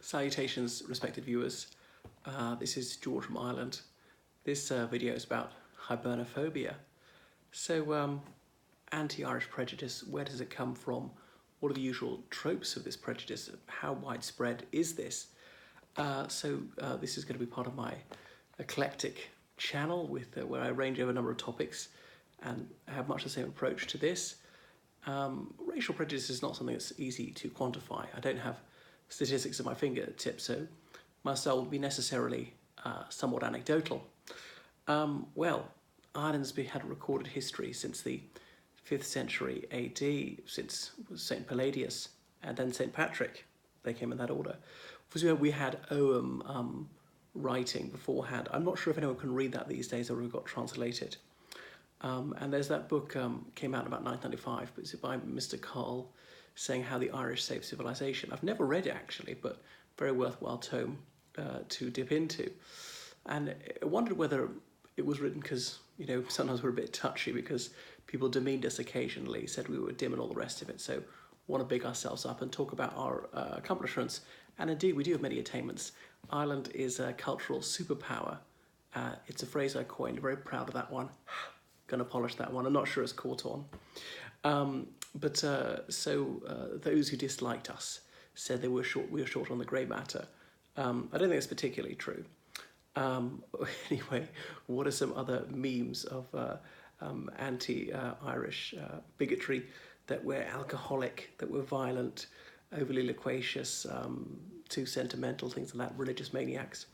Salutations, respected viewers. This is George from Ireland. This video is about Hibernophobia. So, anti-Irish prejudice, where does it come from? What are the usual tropes of this prejudice? How widespread is this? This is going to be part of my eclectic channel with where I range over a number of topics and have much the same approach to this. Racial prejudice is not something that's easy to quantify. I don't have statistics at my fingertips, so my style would be necessarily somewhat anecdotal. Ireland's had a recorded history since the 5th century AD, since St. Palladius and then St. Patrick. They came in that order. We had Ogham writing beforehand. I'm not sure if anyone can read that these days or it got translated. And there's that book came out in about 995, but it's by Mr. Carl, saying how the Irish saved civilization. I've never read it actually, but very worthwhile tome to dip into. And I wondered whether it was written because, you know, sometimes we're a bit touchy because people demeaned us occasionally, said we were dim and all the rest of it. So want to big ourselves up and talk about our accomplishments. And indeed, we do have many attainments. Ireland is a cultural superpower. It's a phrase I coined, very proud of that one. Gonna polish that one. I'm not sure it's caught on. Those who disliked us said we were short on the grey matter. I don't think it's particularly true. Anyway, what are some other memes of anti-Irish bigotry? That we're alcoholic, that we're violent, overly loquacious, too sentimental, things like that, religious maniacs.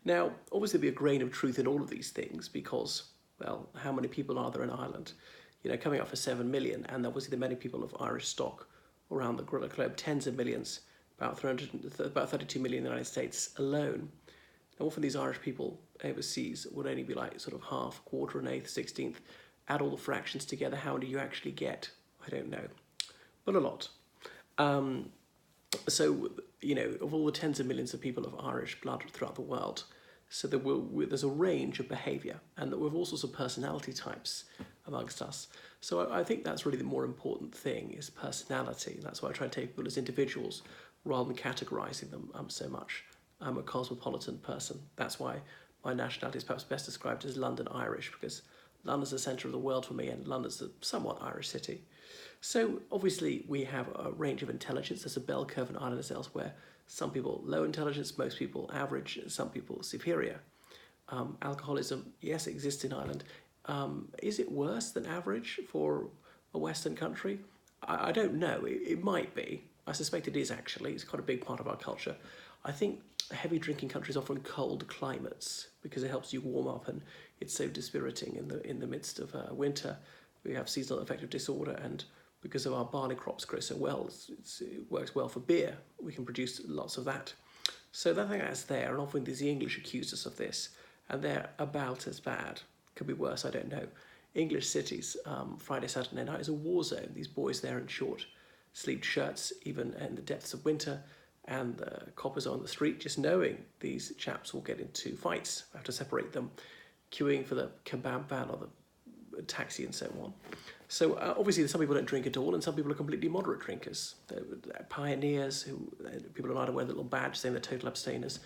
Now, obviously there'll be a grain of truth in all of these things because, well, how many people are there in Ireland? You know, coming up for 7 million, and obviously there are many people of Irish stock around the globe, tens of millions, about 32 million in the United States alone. Now, often these Irish people overseas would only be like sort of half, quarter, an eighth, 16th. Add all the fractions together, how many do you actually get? I don't know, but a lot. You know, of all the tens of millions of people of Irish blood throughout the world, so there's a range of behaviour, and that we have all sorts of personality types amongst us. So I think that's really the more important thing, is personality. That's why I try to take people as individuals rather than categorising them so much. I'm a cosmopolitan person. That's why my nationality is perhaps best described as London Irish, because London's the centre of the world for me and London's a somewhat Irish city. So obviously we have a range of intelligence. There's a bell curve in Ireland as elsewhere. Some people low intelligence, most people average, some people superior. Alcoholism, yes, it exists in Ireland. Is it worse than average for a Western country? I don't know. It might be. I suspect it is actually. It's quite a big part of our culture. I think heavy drinking countries offer cold climates because it helps you warm up, and it's so dispiriting in the midst of winter. We have seasonal affective disorder, and because of our barley crops grow so well, it works well for beer. We can produce lots of that. So I think that's there, and often the English accuse us of this, and they're about as bad. Could be worse, I don't know. English cities, Friday, Saturday night is a war zone. These boys there in short sleeved shirts, even in the depths of winter, and the coppers on the street, just knowing these chaps will get into fights. I have to separate them, queuing for the kebab van or the taxi and so on. So obviously some people don't drink at all, and some people are completely moderate drinkers. They're pioneers, people in Ireland wear a little badge saying they're total abstainers,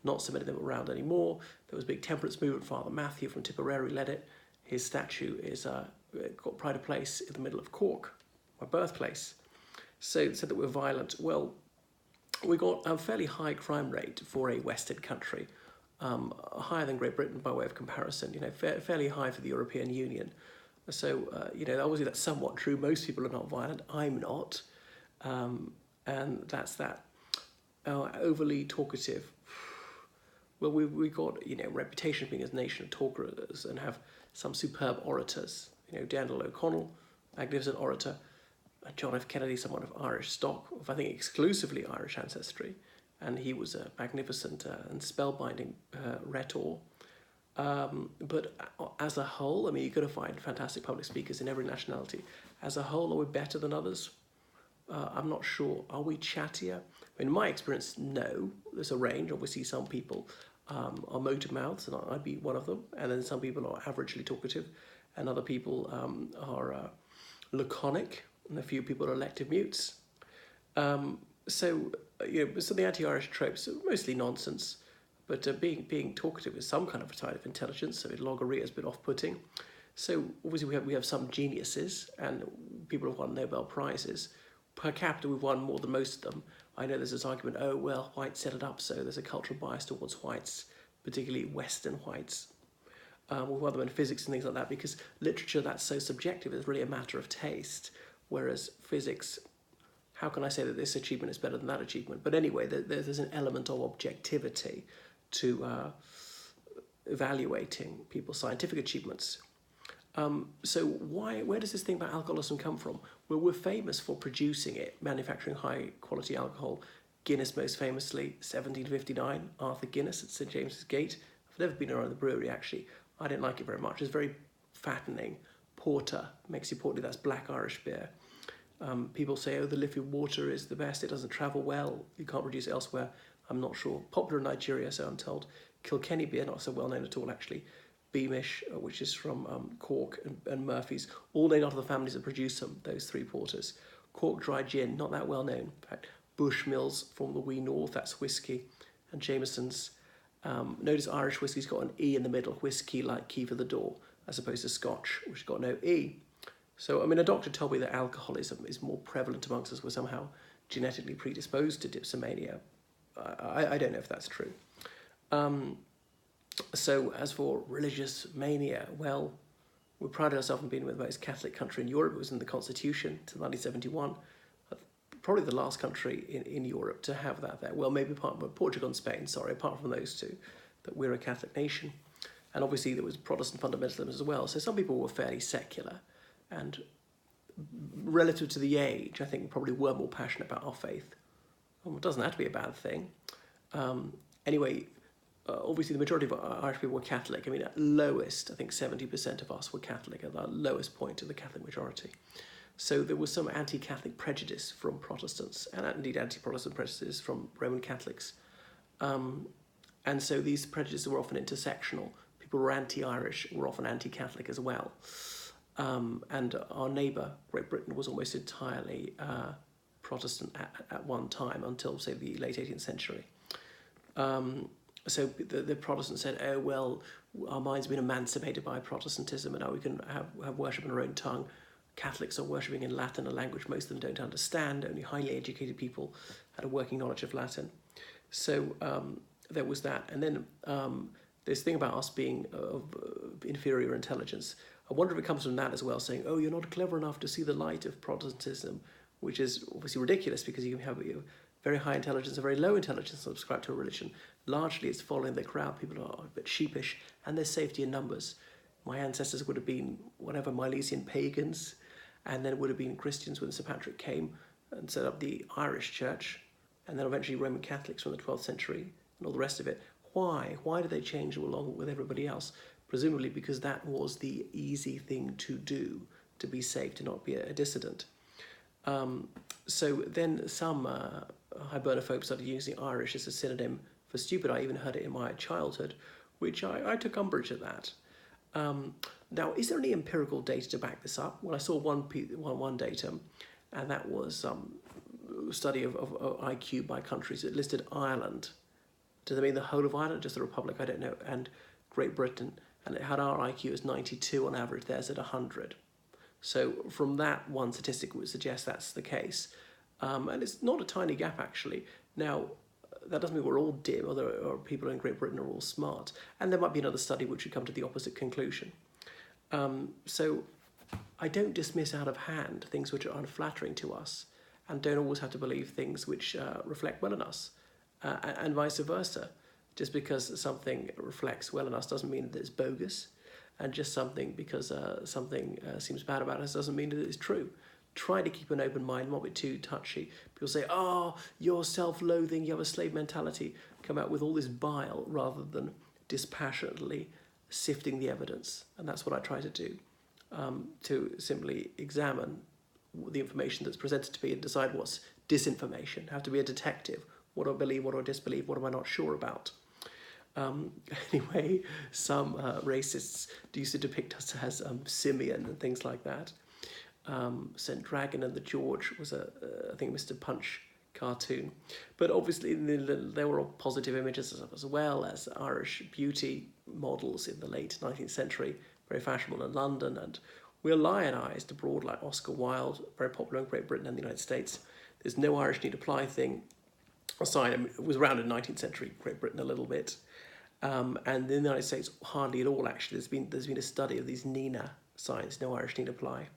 not so many of them around anymore. There was a big temperance movement. Father Matthew from Tipperary led it. His statue is got pride of place in the middle of Cork, my birthplace. So that we're violent. Well, we got a fairly high crime rate for a Western country, higher than Great Britain by way of comparison. You know, fairly high for the European Union. So you know, obviously that's somewhat true. Most people are not violent. I'm not, and that's that. Overly talkative. Well, we got, you know, reputation of being as a nation of talkers and have some superb orators. You know, Daniel O'Connell, magnificent orator. John F. Kennedy, someone of Irish stock, of I think exclusively Irish ancestry, and he was a magnificent and spellbinding rhetor. But as a whole, I mean, you've got to find fantastic public speakers in every nationality. As a whole, are we better than others? I'm not sure. Are we chattier? In my experience, no. There's a range. Obviously, some people are motor mouths, and I'd be one of them. And then some people are averagely talkative, and other people are laconic, and a few people are elective mutes. So so the anti-Irish tropes are mostly nonsense, but being talkative is some kind of a type of intelligence. So logorrhea is a bit off-putting. So obviously we have some geniuses, and people have won Nobel Prizes. Per capita, we've won more than most of them. I know there's this argument, oh, well, whites set it up, so there's a cultural bias towards whites, particularly Western whites. We've won them in physics and things like that, because literature, that's so subjective, it's really a matter of taste. Whereas physics, how can I say that this achievement is better than that achievement? But anyway, there's an element of objectivity to evaluating people's scientific achievements. So where does this thing about alcoholism come from? Well, we're famous for producing it, manufacturing high quality alcohol. Guinness most famously, 1759, Arthur Guinness at St James's Gate. I've never been around the brewery actually. I didn't like it very much. It's very fattening. Porter, makes you portly, that's black Irish beer. People say, oh, the Liffey water is the best, it doesn't travel well, you can't produce it elsewhere. I'm not sure. Popular in Nigeria, so I'm told. Kilkenny beer, not so well known at all actually. Beamish, which is from Cork, and Murphy's, all named after the families that produce them, those three porters. Cork Dry Gin, not that well known. In fact, Bushmills from the wee north, that's whiskey. And Jameson's. Notice Irish whiskey's got an E in the middle, whiskey like key for the door, as opposed to Scotch, which has got no E. So, I mean, a doctor told me that alcoholism is more prevalent amongst us. We're somehow genetically predisposed to dipsomania. I don't know if that's true. So as for religious mania, well, we prided ourselves on being the most Catholic country in Europe. It was in the Constitution till 1971. Probably the last country in Europe to have that there. Well, maybe Portugal and Spain, sorry, apart from those two, that we're a Catholic nation. And obviously there was Protestant fundamentalism as well. So some people were fairly secular, and relative to the age, I think we probably were more passionate about our faith. Well, it doesn't have to be a bad thing. Anyway, obviously the majority of Irish people were Catholic. I mean, at lowest, I think 70% of us were Catholic, at the lowest point of the Catholic majority. So there was some anti-Catholic prejudice from Protestants, and indeed anti-Protestant prejudices from Roman Catholics. And so these prejudices were often intersectional. People who were anti-Irish were often anti-Catholic as well. And our neighbour, Great Britain, was almost entirely Protestant at one time, until, say, the late 18th century. So the Protestants said, oh, well, our minds have been emancipated by Protestantism, and now we can have worship in our own tongue. Catholics are worshipping in Latin, a language most of them don't understand. Only highly educated people had a working knowledge of Latin. So there was that. And then this thing about us being of inferior intelligence. I wonder if it comes from that as well, saying, oh, you're not clever enough to see the light of Protestantism, which is obviously ridiculous, because you can have very high intelligence and very low intelligence subscribe to a religion. Largely it's following the crowd. People are a bit sheepish, and there's safety in numbers. My ancestors would have been whatever Milesian pagans, and then would have been Christians when Sir Patrick came and set up the Irish Church, and then eventually Roman Catholics from the 12th century and all the rest of it. Why? Why did they change along with everybody else? Presumably because that was the easy thing to do, to be safe, to not be a dissident. So then some Hibernophobes started using Irish as a synonym for stupid. I even heard it in my childhood, which I took umbrage at that. Now, is there any empirical data to back this up? Well, I saw one datum, and that was a study of IQ by countries. It listed Ireland. Does that mean the whole of Ireland, just the Republic? I don't know. And Great Britain, and it had our IQ as 92 on average. Theirs at 100. So from that one statistic would suggest that's the case. And it's not a tiny gap, actually. Now, that doesn't mean we're all dim, or people in Great Britain are all smart. And there might be another study which would come to the opposite conclusion. So I don't dismiss out of hand things which are unflattering to us, and don't always have to believe things which reflect well on us, and vice versa. Just because something reflects well on us doesn't mean that it's bogus, and just something because something seems bad about us doesn't mean that it's true. Try to keep an open mind, not be too touchy. People say, oh, you're self-loathing, you have a slave mentality. Come out with all this bile rather than dispassionately sifting the evidence. And that's what I try to do, to simply examine the information that's presented to me and decide what's disinformation. I have to be a detective. What do I believe, what do I disbelieve, what am I not sure about? Anyway, some racists used to depict us as simian and things like that. St. Dragon and the George was I think Mr. Punch cartoon. But obviously there were positive images as well as Irish beauty models in the late 19th century, very fashionable in London, and were lionised abroad like Oscar Wilde, very popular in Great Britain and the United States. There's no Irish need apply thing. A sign, it was around in 19th century Great Britain a little bit. And in the United States, hardly at all, actually. There's been a study of these NINA signs, no Irish need apply.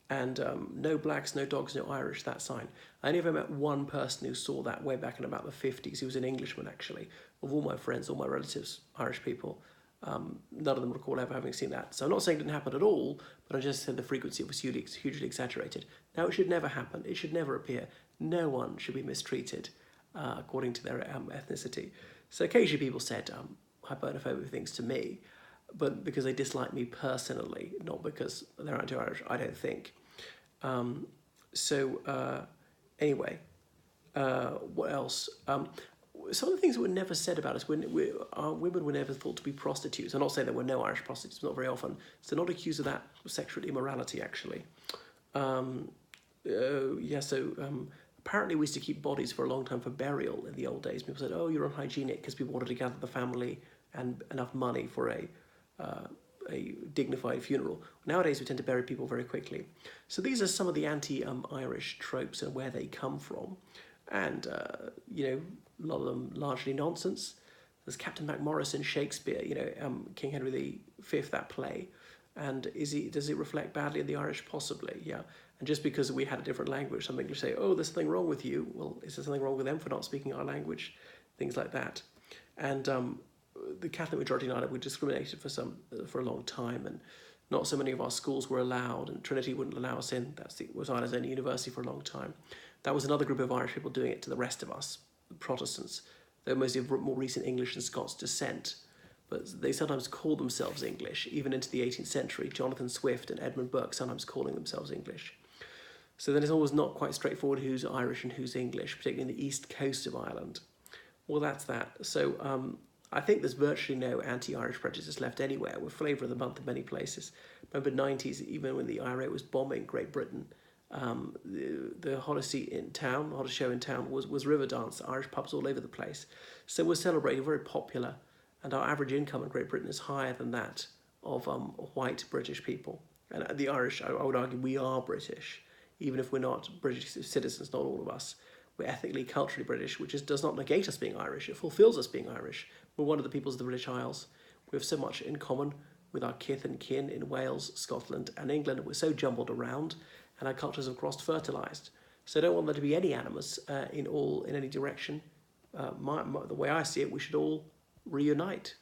And no blacks, no dogs, no Irish, that sign. I only ever met one person who saw that way back in about the 50s. He was an Englishman, actually. Of all my friends, all my relatives, Irish people, none of them recall ever having seen that. So I'm not saying it didn't happen at all, but I just said the frequency was hugely exaggerated. Now, it should never happen. It should never appear. No one should be mistreated according to their ethnicity. So occasionally people said Hibernophobia things to me, but because they dislike me personally, not because they're anti-Irish, I don't think. Anyway, what else? Some of the things that were never said about us, our women were never thought to be prostitutes. I'm not saying there were no Irish prostitutes, not very often. So not accused of that sexual immorality, actually. Apparently we used to keep bodies for a long time for burial in the old days. People said, oh, you're unhygienic, because people wanted to gather the family and enough money for a dignified funeral. Nowadays we tend to bury people very quickly. So these are some of the anti-Irish tropes and where they come from. And, a lot of them largely nonsense. There's Captain Macmorris in Shakespeare, King Henry V, that play. And does it reflect badly on the Irish? Possibly, yeah. And just because we had a different language, some English say, oh, there's something wrong with you. Well, is there something wrong with them for not speaking our language? Things like that. And the Catholic majority in Ireland were discriminated for a long time, and not so many of our schools were allowed, and Trinity wouldn't allow us in. Was Ireland's only university for a long time. That was another group of Irish people doing it to the rest of us, Protestants. They're mostly of more recent English and Scots descent, but they sometimes call themselves English, even into the 18th century. Jonathan Swift and Edmund Burke sometimes calling themselves English. So then it's always not quite straightforward who's Irish and who's English, particularly in the east coast of Ireland. Well, that's that. So I think there's virtually no anti-Irish prejudice left anywhere. We're flavour of the month in many places. Remember 90s, even when the IRA was bombing Great Britain, the hottest seat in town, the hottest show in town was River Dance, Irish pubs all over the place. So we're celebrating, very popular, and our average income in Great Britain is higher than that of white British people. And the Irish, I would argue, we are British, even if we're not British citizens, not all of us. We're ethnically, culturally British, which does not negate us being Irish. It fulfills us being Irish. We're one of the peoples of the British Isles. We have so much in common with our kith and kin in Wales, Scotland and England. We're so jumbled around, and our cultures have cross-fertilised. So I don't want there to be any animus in any direction. The way I see it, we should all reunite.